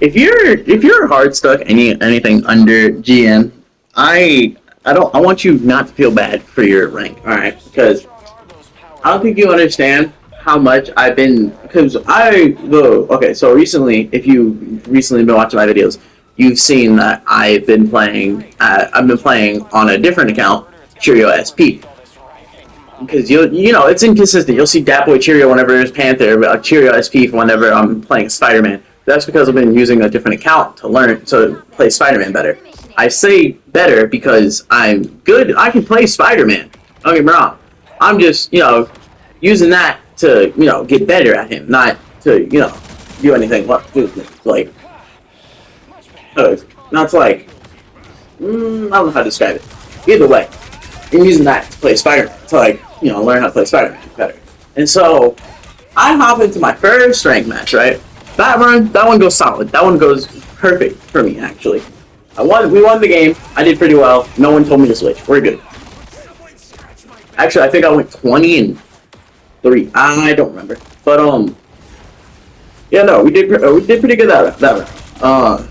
if you're hard stuck anything under GM, I want you not to feel bad for your rank, all right? Because I don't think you understand how much I've been because okay. So recently, if you recently been watching my videos, you've seen that I've been playing. I've been playing on a different account, Cheerio SP, because you know it's inconsistent. You'll see Datboy Cheerio whenever there's Panther, but Cheerio SP for whenever I'm playing Spider-Man. That's because I've been using a different account to play Spider-Man better. I say better because I'm good. I can play Spider-Man. Don't get me wrong. I'm just using that to get better at him, not to do anything like not to like I don't know how to describe it. Either way, I'm using that to play Spider-Man to learn how to play Spider-Man better. And so I hop into my first rank match, right? That one goes solid. That one goes perfect for me actually. We won the game. I did pretty well. No one told me to switch. We're good. Actually, I think I went 20-3. I don't remember, but yeah, no, we did pretty good that round.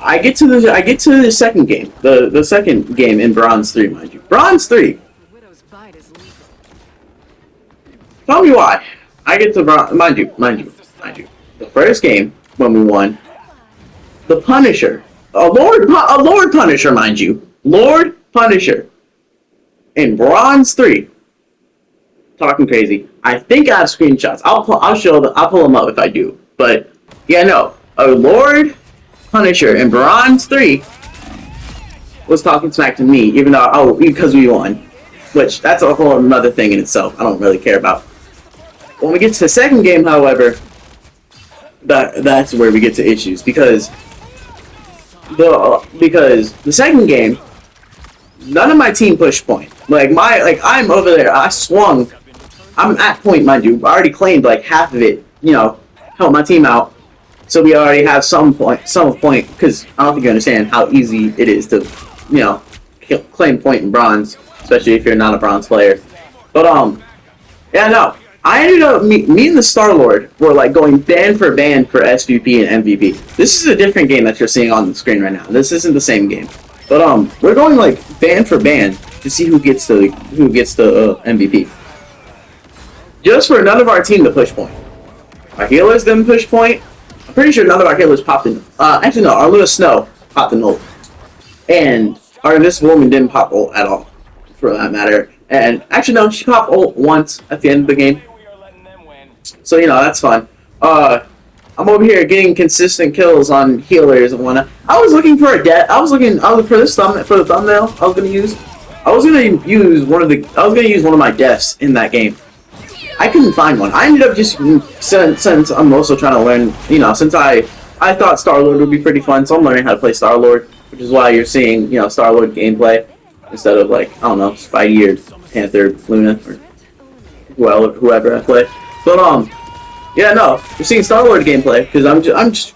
I get to the second game, the second game in Bronze 3, mind you. Bronze 3. Tell me why. I get to Bronze, mind you. The first game when we won, the Punisher, a Lord Punisher, mind you, Lord Punisher, in Bronze 3. Talking crazy. I think I have screenshots. I'll pull them up if I do. But yeah, no, a Lord Punisher in Bronze 3 was talking smack to me, even though because we won, which that's a whole another thing in itself. I don't really care about. When we get to the second game, however, that's where we get to issues because the second game, none of my team pushed point. I'm over there. I swung. I'm at point, mind you. I already claimed like half of it. Help my team out. So we already have some point. Because I don't think you understand how easy it is to, claim point in bronze, especially if you're not a bronze player. But yeah, no. I ended up me and the Star-Lord were like going band for SVP and MVP. This is a different game that you're seeing on the screen right now. This isn't the same game. But we're going like band for band to see who gets the MVP. Just for none of our team to push point. Our healers didn't push point. I'm pretty sure none of our healers popped in. Actually no, our Lewis Snow popped in ult, and our Invisible Woman didn't pop ult at all, for that matter. And actually no, she popped ult once at the end of the game. So that's fun. I'm over here getting consistent kills on healers and whatnot. I was looking for a death. I was looking for the thumbnail. I was gonna use one of my deaths in that game. I couldn't find one. I ended up just since I'm also trying to learn. Since I thought Star-Lord would be pretty fun, so I'm learning how to play Star-Lord, which is why you're seeing Star-Lord gameplay instead of like I don't know Spidey or Panther, Luna, or whoever I play. But yeah, no, you're seeing Star-Lord gameplay because I'm just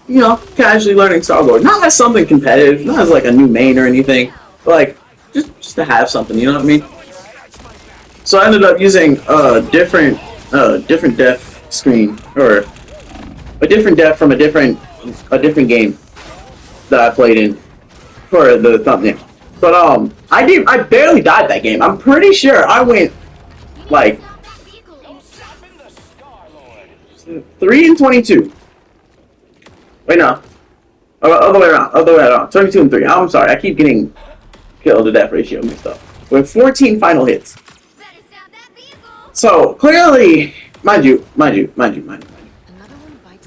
casually learning Star-Lord, not as something competitive, not as like a new main or anything, but like just to have something, you know what I mean? So I ended up using a different def screen or a different def from a different game that I played in for the thumbnail. But I barely died that game. I'm pretty sure I went like 3-22. Wait, no. Other way around. 22-3. I'm sorry. I keep getting kill to death ratio mixed up. With 14 final hits. So clearly, mind you,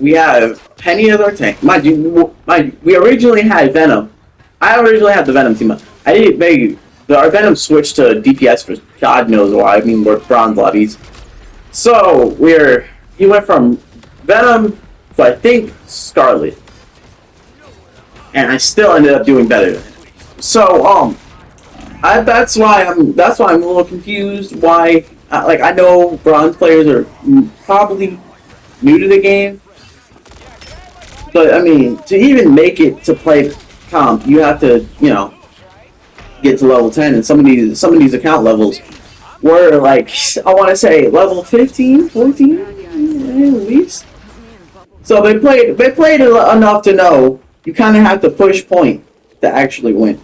we have Penny as our tank. Mind you, we originally had Venom. I originally had the Venom team up. Our Venom switched to DPS for God knows why. I mean, we're bronze lobbies. So he went from Venom to I think Scarlet, and I still ended up doing better than him. So that's why I'm a little confused. Why I know bronze players are probably new to the game, but I mean to even make it to play comp, you have to get to level 10, and some of these account levels were like I want to say level 15, 14 at least. So they played enough to know you kind of have to push point to actually win,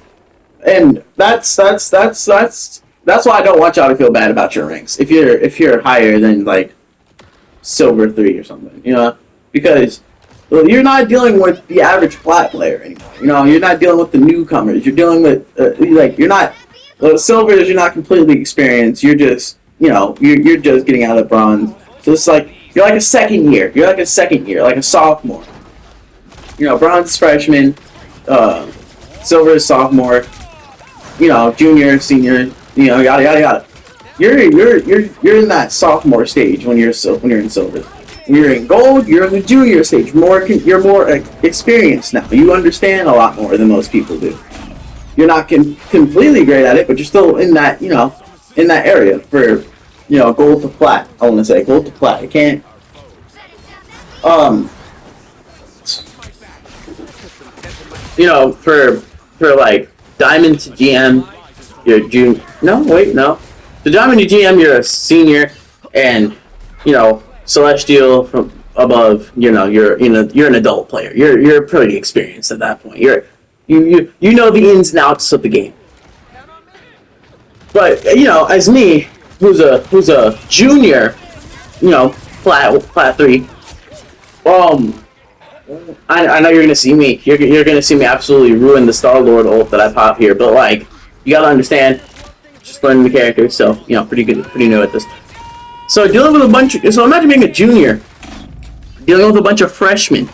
and that's why I don't want y'all to feel bad about your ranks if you're higher than like silver 3 or something, you know, because well, you're not dealing with the average plat player anymore. You know, you're not dealing with the newcomers. You're dealing with like you're not silvers. You're not completely experienced. You're just you're just getting out of bronze. So it's like you're like a second year. You're like a second year, like a sophomore. You know, bronze is freshman, silver is sophomore. You know, junior, senior. You know, yada yada yada. You're in that sophomore stage when you're in silver. When you're in gold, you're in the junior stage. You're more experienced now. You understand a lot more than most people do. You're not completely great at it, but you're still in that in that area for gold to plat. I want to say gold to plat. I can't. For like diamond to GM, you're junior. No, wait, no. The diamond to GM, you're a senior, and celestial from above. You're an adult player. You're pretty experienced at that point. You know the ins and outs of the game. But as me, who's a junior, plat 3. I know you're gonna see me. You're gonna see me absolutely ruin the Star-Lord ult that I pop here. But like, you gotta understand, just learning the character. So pretty good, pretty new at this. So dealing with a bunch of, so imagine being a junior, dealing with a bunch of freshmen,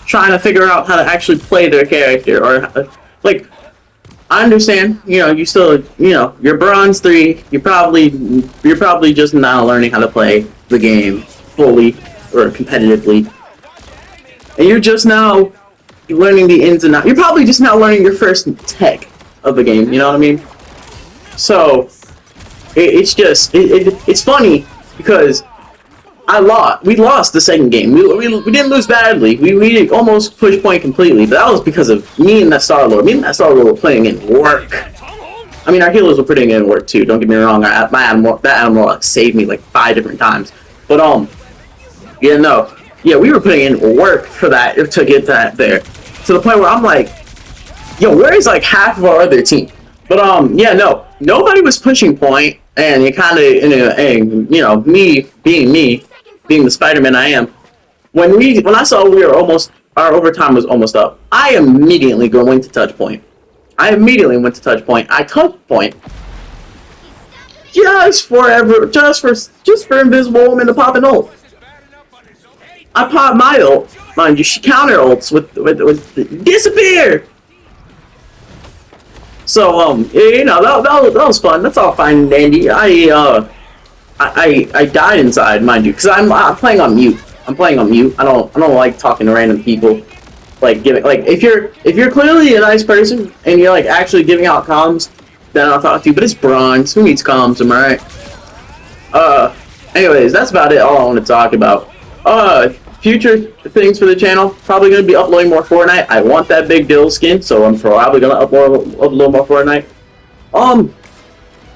trying to figure out how to actually play their character, or like, I understand, you still, you're bronze 3, you're probably just now learning how to play the game fully or competitively, and you're just now learning the ins and outs. You're probably just now learning your first tech of the game. You know what I mean? So it's just it's funny because we lost the second game. We didn't lose badly. We almost pushed point completely, but that was because of me and that Star-Lord. Me and that Star-Lord were putting in work. I mean, our healers were putting in work too. Don't get me wrong. That animal saved me like 5 different times. But we were putting in work for that to get that there, to the point where I'm like, yo, where is like half of our other team? But nobody was pushing point, and you kind of me being the Spider-Man I am. When I saw our overtime was almost up, I immediately went to touch point. I touched point just for Invisible Woman to pop an ult. I popped my ult, mind you. She counter ults with disappear. So that was fun. That's all fine and dandy. I died inside, mind you, because I'm playing on mute. I don't like talking to random people. If you're clearly a nice person and you're like actually giving out comms, then I'll talk to you. But it's bronze. Who needs comms? Am I right? Anyways, that's about it. All I want to talk about. Future things for the channel. Probably going to be uploading more Fortnite. I want that big Dill skin, so I'm probably going to upload more Fortnite.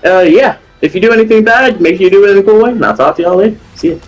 Yeah. If you do anything bad, make sure you do it in a cool way. And I'll talk to y'all later. See ya.